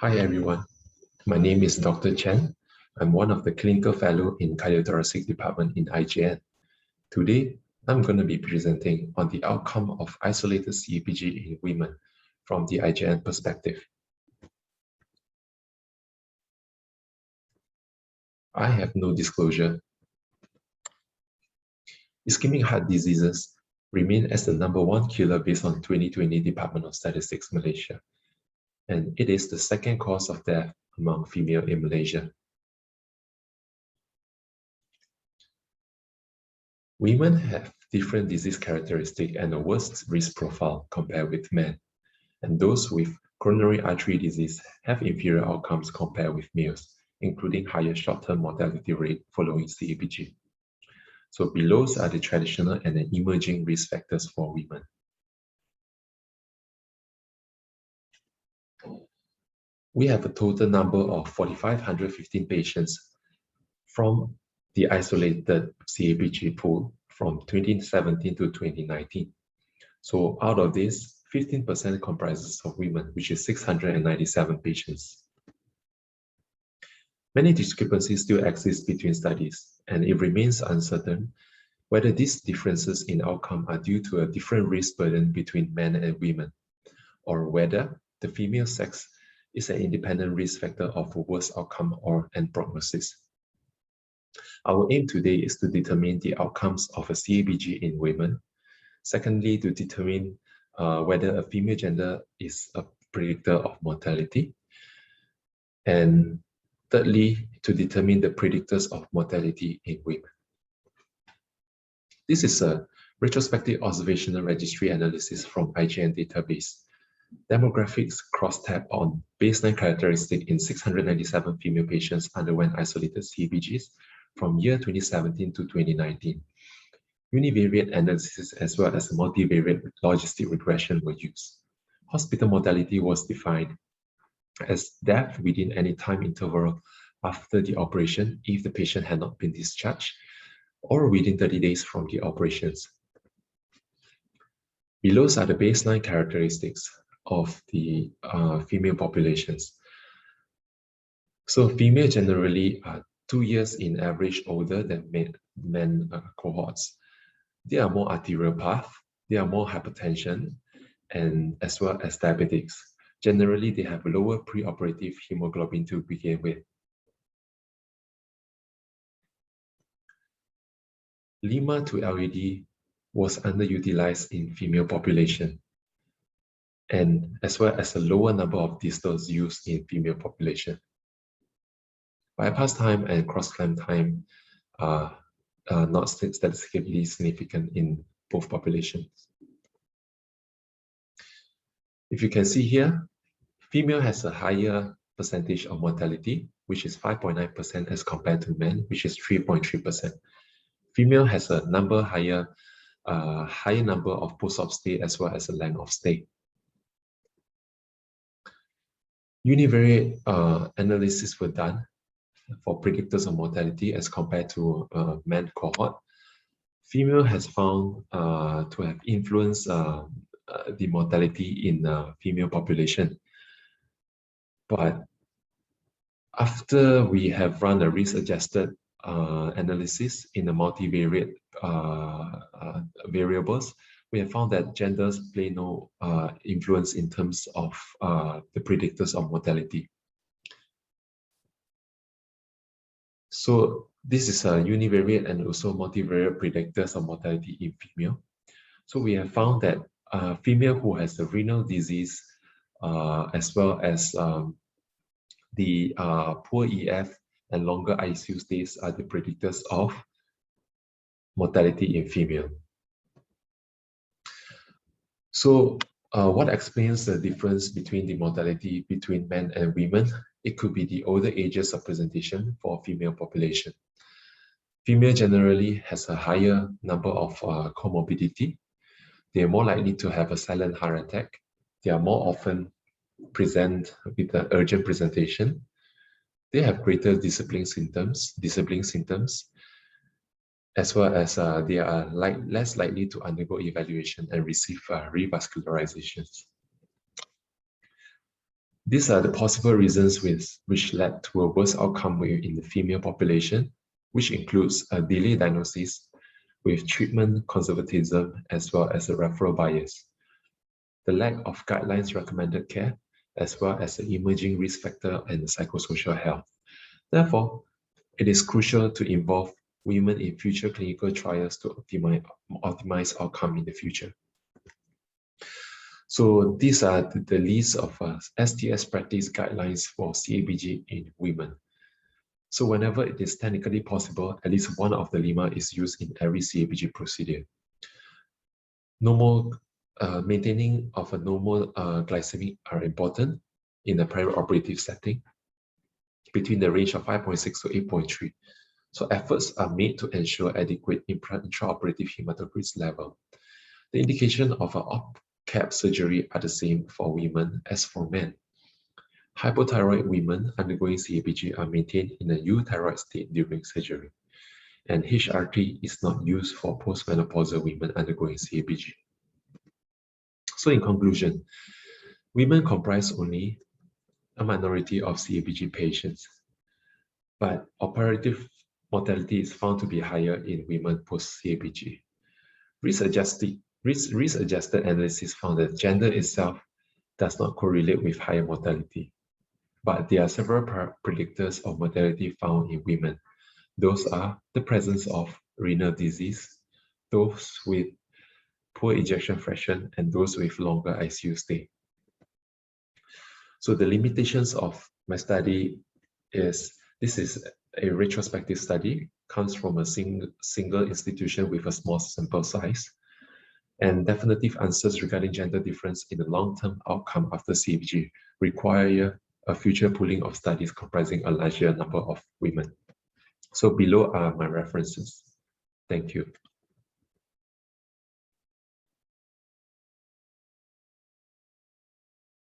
Hi everyone, my name is Dr. Chen. I'm one of the clinical fellow in cardiothoracic department in IJN. Today, I'm going to be presenting on the outcome of isolated CABG in women from the IJN perspective. I have no disclosure. Ischemic heart diseases remain as the #1 killer based on 2020 Department of Statistics Malaysia, and it is the second cause of death among female in Malaysia. Women have different disease characteristics and a worse risk profile compared with men, and those with coronary artery disease have inferior outcomes compared with males, including higher short-term mortality rate following CABG. So below are the traditional and the emerging risk factors for women. We have a total number of 4,515 patients from the isolated CABG pool from 2017 to 2019. So out of this, 15% comprises of women, which is 697 patients. Many discrepancies still exist between studies, and it remains uncertain whether these differences in outcome are due to a different risk burden between men and women, or whether the female sex is an independent risk factor of a worse outcome and prognosis. Our aim today is to determine the outcomes of a CABG in women. Secondly, to determine whether a female gender is a predictor of mortality. And thirdly, to determine the predictors of mortality in women. This is a retrospective observational registry analysis from IJN database. Demographics cross-tab on baseline characteristic in 697 female patients underwent isolated CABGs from year 2017 to 2019. Univariate analysis as well as multivariate logistic regression were used. Hospital mortality was defined as death within any time interval after the operation if the patient had not been discharged, or within 30 days from the operations. Below are the baseline characteristics of the female populations. So female generally are 2 years in average older than men cohorts. They are more arterial path, they are more hypertension, and as well as diabetics. Generally, they have lower preoperative hemoglobin to begin with. Lima to LAD was underutilized in female population, and as well as a lower number of distals used in female population. Bypass time and cross-clamp time are not statistically significant in both populations. If you can see here, female has a higher percentage of mortality, which is 5.9% as compared to men, which is 3.3%. Female has a higher number of post-op stay as well as a length of stay. Univariate analysis were done for predictors of mortality as compared to men cohort. Female has found to have influenced the mortality in female population. But after we have run a risk-adjusted analysis in the multivariate variables, we have found that genders play no influence in terms of the predictors of mortality. So this is a univariate and also multivariate predictors of mortality in female. So we have found that female who has a renal disease as well as the poor EF and longer ICU stays are the predictors of mortality in female. So what explains the difference between the mortality between men and women? It could be the older ages of presentation for female population. Female generally has a higher number of comorbidity. They are more likely to have a silent heart attack. They are more often present with an urgent presentation. They have greater disabling symptoms, as well as they are less likely to undergo evaluation and receive revascularizations. These are the possible reasons which led to a worse outcome in the female population, which includes a delayed diagnosis with treatment conservatism as well as a referral bias, the lack of guidelines recommended care, as well as the emerging risk factor and the psychosocial health. Therefore, it is crucial to involve women in future clinical trials to optimize outcome in the future. So these are the list of STS practice guidelines for CABG in women. So whenever it is technically possible, at least one of the lima is used in every CABG procedure. Maintaining of a normal glycemic are important in a perioperative setting between the range of 5.6 to 8.3. So efforts are made to ensure adequate intraoperative hematocrit level. The indication of an op-cap surgery are the same for women as for men. Hypothyroid women undergoing CABG are maintained in a euthyroid state during surgery, and HRT is not used for postmenopausal women undergoing CABG. So in conclusion, women comprise only a minority of CABG patients, but operative mortality is found to be higher in women post-CABG. Risk-adjusted analysis found that gender itself does not correlate with higher mortality, but there are several predictors of mortality found in women. Those are the presence of renal disease, those with poor ejection fraction, and those with longer ICU stay. So the limitations of my study is, this is a retrospective study, comes from a single institution with a small sample size, and definitive answers regarding gender difference in the long-term outcome after CABG require a future pooling of studies comprising a larger number of women. So below are my references. Thank you.